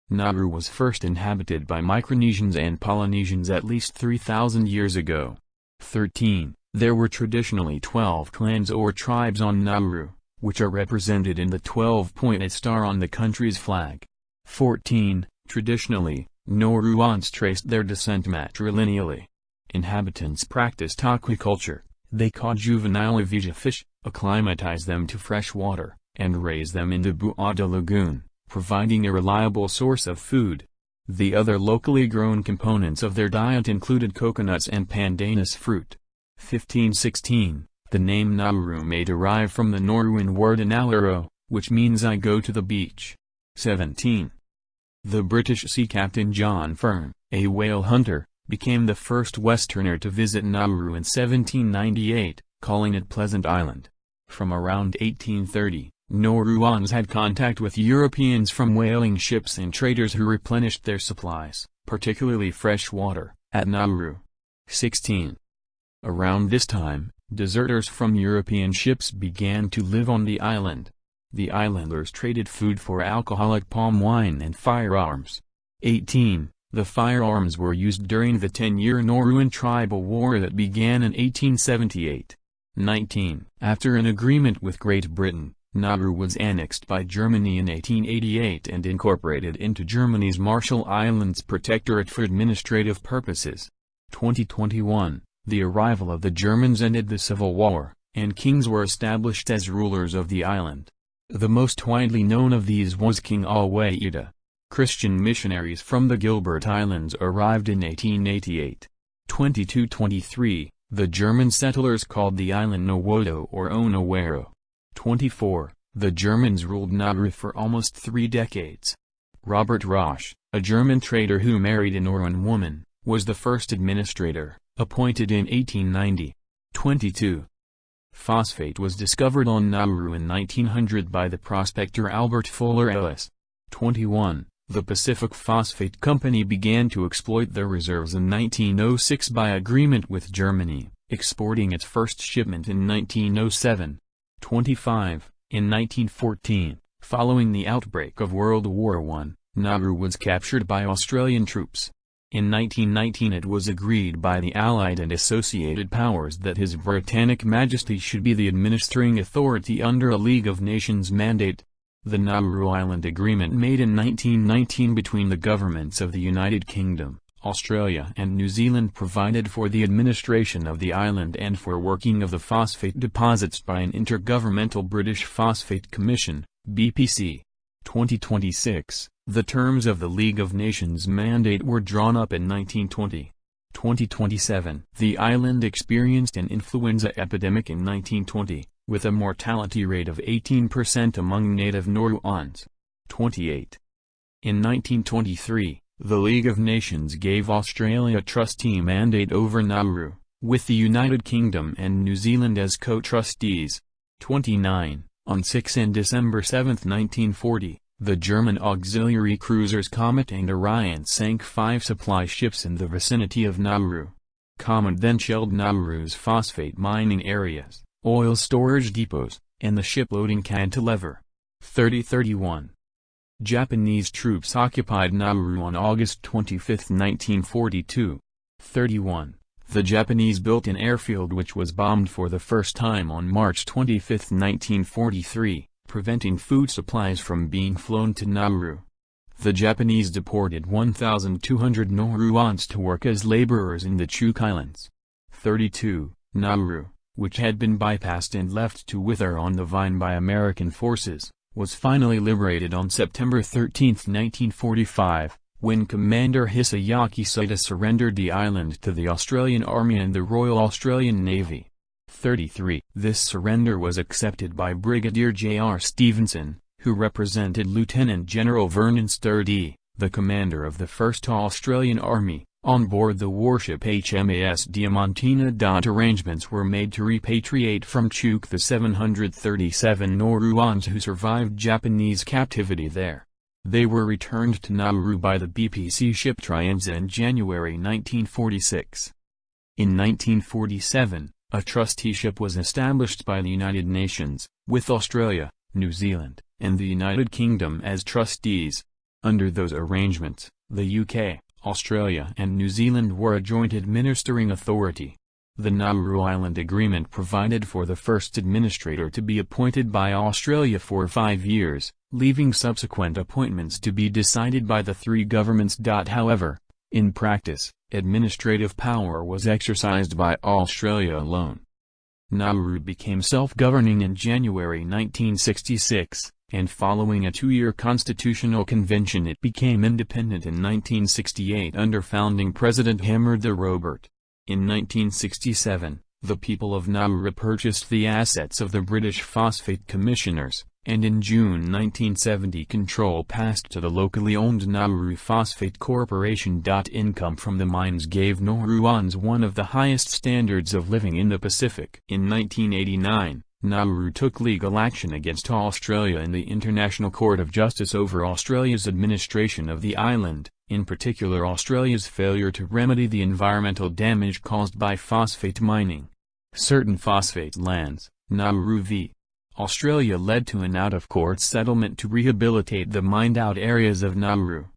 Nauru was first inhabited by Micronesians and Polynesians at least 3,000 years ago. 13. There were traditionally 12 clans or tribes on Nauru, which are represented in the 12-pointed star on the country's flag. 14. Traditionally, Nauruans traced their descent matrilineally. Inhabitants practiced aquaculture. They caught juvenile avija fish, acclimatize them to fresh water, and raise them in the Buada Lagoon, providing a reliable source of food. The other locally grown components of their diet included coconuts and pandanus fruit. 1516. The name Nauru may derive from the Nauruan word Inauro, which means I go to the beach. 17. The British sea captain John Fern, a whale hunter, became the first Westerner to visit Nauru in 1798, calling it Pleasant Island. From around 1830, Nauruans had contact with Europeans from whaling ships and traders who replenished their supplies, particularly fresh water, at Nauru. 16. Around this time, deserters from European ships began to live on the island. The islanders traded food for alcoholic palm wine and firearms. 18. The firearms were used during the 10-year Nauruan tribal war that began in 1878. 19. After an agreement with Great Britain, Nauru was annexed by Germany in 1888 and incorporated into Germany's Marshall Islands Protectorate for administrative purposes. 2021. The arrival of the Germans ended the Civil War, and kings were established as rulers of the island. The most widely known of these was King Alwaida. Christian missionaries from the Gilbert Islands arrived in 1888. 2223, the German settlers called the island Nawodo or Onawero. 24, the Germans ruled Nauru for almost 3 decades. Robert Roche, a German trader who married a Nauruan woman, was the first administrator, appointed in 1890. 22. Phosphate was discovered on Nauru in 1900 by the prospector Albert Fuller Ellis. 21. The Pacific Phosphate Company began to exploit their reserves in 1906 by agreement with Germany, exporting its first shipment in 1907. 25. In 1914, following the outbreak of World War I, Nauru was captured by Australian troops. In 1919 it was agreed by the Allied and Associated Powers that His Britannic Majesty should be the administering authority under a League of Nations mandate. The Nauru Island Agreement made in 1919 between the governments of the United Kingdom, Australia and New Zealand provided for the administration of the island and for working of the phosphate deposits by an Intergovernmental British Phosphate Commission, BPC. 2026, the terms of the League of Nations mandate were drawn up in 1920. 2027, the island experienced an influenza epidemic in 1920, with a mortality rate of 18% among native Nauruans. 28. In 1923, the League of Nations gave Australia a trustee mandate over Nauru, with the United Kingdom and New Zealand as co-trustees. 29. On 6 and December 7, 1940, the German auxiliary cruisers Comet and Orion sank 5 supply ships in the vicinity of Nauru. Comet then shelled Nauru's phosphate mining areas, oil storage depots, and the shiploading cantilever. 30-31. Japanese troops occupied Nauru on August 25, 1942. 31. The Japanese built an airfield which was bombed for the first time on March 25, 1943, preventing food supplies from being flown to Nauru. The Japanese deported 1,200 Nauruans to work as laborers in the Chuuk Islands. 32. Nauru, which had been bypassed and left to wither on the vine by American forces, was finally liberated on September 13, 1945. When Commander Hisayaki Saito surrendered the island to the Australian Army and the Royal Australian Navy. 33. This surrender was accepted by Brigadier J.R. Stevenson, who represented Lieutenant General Vernon Sturdy, the commander of the 1st Australian Army, on board the warship HMAS Diamantina. Arrangements were made to repatriate from Chuuk the 737 Nauruans who survived Japanese captivity there. They were returned to Nauru by the BPC ship Trienza in January 1946. In 1947, a trusteeship was established by the United Nations, with Australia, New Zealand, and the United Kingdom as trustees. Under those arrangements, the UK, Australia and New Zealand were a joint administering authority. The Nauru Island Agreement provided for the first administrator to be appointed by Australia for 5 years, leaving subsequent appointments to be decided by the three governments. However, in practice, administrative power was exercised by Australia alone. Nauru became self-governing in January 1966, and following a 2-year constitutional convention it became independent in 1968 under founding President Hamid Robert. In 1967, the people of Nauru purchased the assets of the British Phosphate Commissioners, and in June 1970 control passed to the locally owned Nauru Phosphate Corporation. Income from the mines gave Nauruans one of the highest standards of living in the Pacific. In 1989, Nauru took legal action against Australia in the International Court of Justice over Australia's administration of the island, in particular Australia's failure to remedy the environmental damage caused by phosphate mining. Certain phosphate lands, Nauru v. Australia led to an out-of-court settlement to rehabilitate the mined-out areas of Nauru.